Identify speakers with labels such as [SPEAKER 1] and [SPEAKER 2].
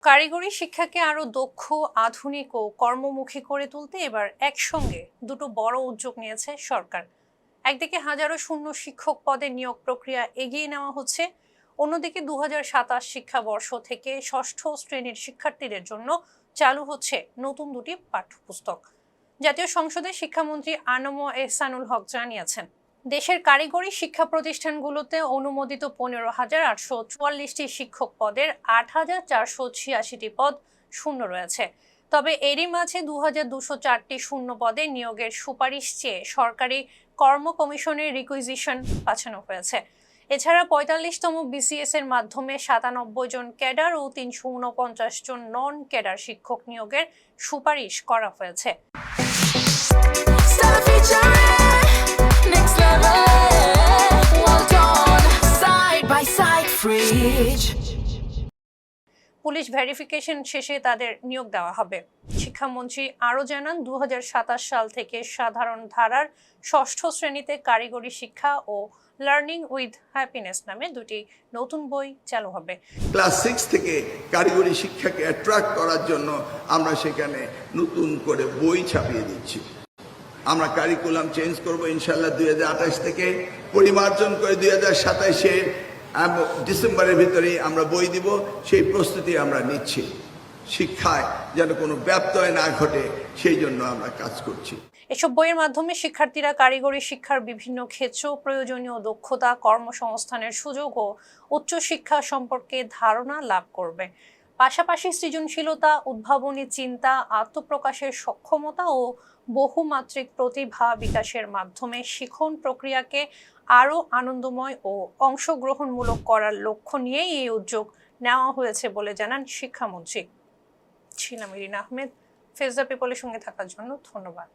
[SPEAKER 1] কারিগরি শিক্ষাকে আরো দক্ষ, আধুনিক ও কর্মমুখী করে তুলতে এবার একসঙ্গে দুটো বড় উদ্যোগ নিয়েছে সরকার। একদিকে হাজারো শূন্য শিক্ষক পদে নিয়োগ প্রক্রিয়া এগিয়ে নেওয়া হচ্ছে, অন্যদিকে 2027 শিক্ষাবর্ষ থেকে ষষ্ঠ শ্রেণীর শিক্ষার্থীদের জন্য চালু হচ্ছে নতুন দুটি পাঠ্যপুস্তক। জাতীয় সংসদে শিক্ষামন্ত্রী আনম এহসানুল হক জানিয়েছেন, দেশের কারিগরি শিক্ষা প্রতিষ্ঠানগুলোতে অনুমোদিত 15,844টি শিক্ষক পদের 8,486টি পদ শূন্য রয়েছে। তবে এরই মাঝে 2,204টি শূন্য পদে নিয়োগের সুপারিশ চেয়ে সরকারি কর্ম কমিশনের রিকুইজিশন পাঠানো হয়েছে। এছাড়া 45তম বিসিএস এর মাধ্যমে 97 জন ক্যাডার ও 349 জন নন ক্যাডার শিক্ষক নিয়োগের সুপারিশ করা হয়েছে। পুলিশ ভেরিফিকেশন শেষে তাদের নিয়োগ দেওয়া হবে। শিক্ষামন্ত্রী আরও জানান, 2027 সাল থেকে সাধারণ ধারার ষষ্ঠ শ্রেণীতে কারিগরি শিক্ষা ও লার্নিং উইথ হ্যাপিনেস নামে দুটি নতুন বই চালু হবে।
[SPEAKER 2] ক্লাস 6 থেকে কারিগরি শিক্ষাকে অ্যাট্রাক্ট করার জন্য আমরা সেখানে নতুন করে বই ছাপিয়ে দিচ্ছি। আমরা কারিকুলাম চেঞ্জ করব ইনশাআল্লাহ 2028 থেকে, পরিমার্জন করে 2027-এর ডিসেম্বরের ভিতরেই আমরা বই দিব। সেই প্রস্তুতি আমরা নিচ্ছি, শিক্ষায় যেন কোনো ব্যত্যয় না ঘটে সেই জন্য আমরা কাজ করছি।
[SPEAKER 1] এসব বইয়ের মাধ্যমে শিক্ষার্থীরা কারিগরি শিক্ষার বিভিন্ন ক্ষেত্র, প্রয়োজনীয় দক্ষতা, কর্মসংস্থানের সুযোগ ও উচ্চশিক্ষা সম্পর্কে ধারণা লাভ করবে। পাশাপাশি সৃজনশীলতা, উদ্ভাবনী চিন্তা, আত্মপ্রকাশের সক্ষমতা ও বহুমাত্রিক প্রতিভা বিকাশের মাধ্যমে শিখন প্রক্রিয়াকে আরও আনন্দময় ও অংশগ্রহণমূলক করার লক্ষ্য নিয়েই এই উদ্যোগ নেওয়া হয়েছে বলে জানান শিক্ষামন্ত্রী। ছিলাম ইরিনা আহমেদ। ফেজ দ্য পিপলের সঙ্গে থাকার জন্য ধন্যবাদ।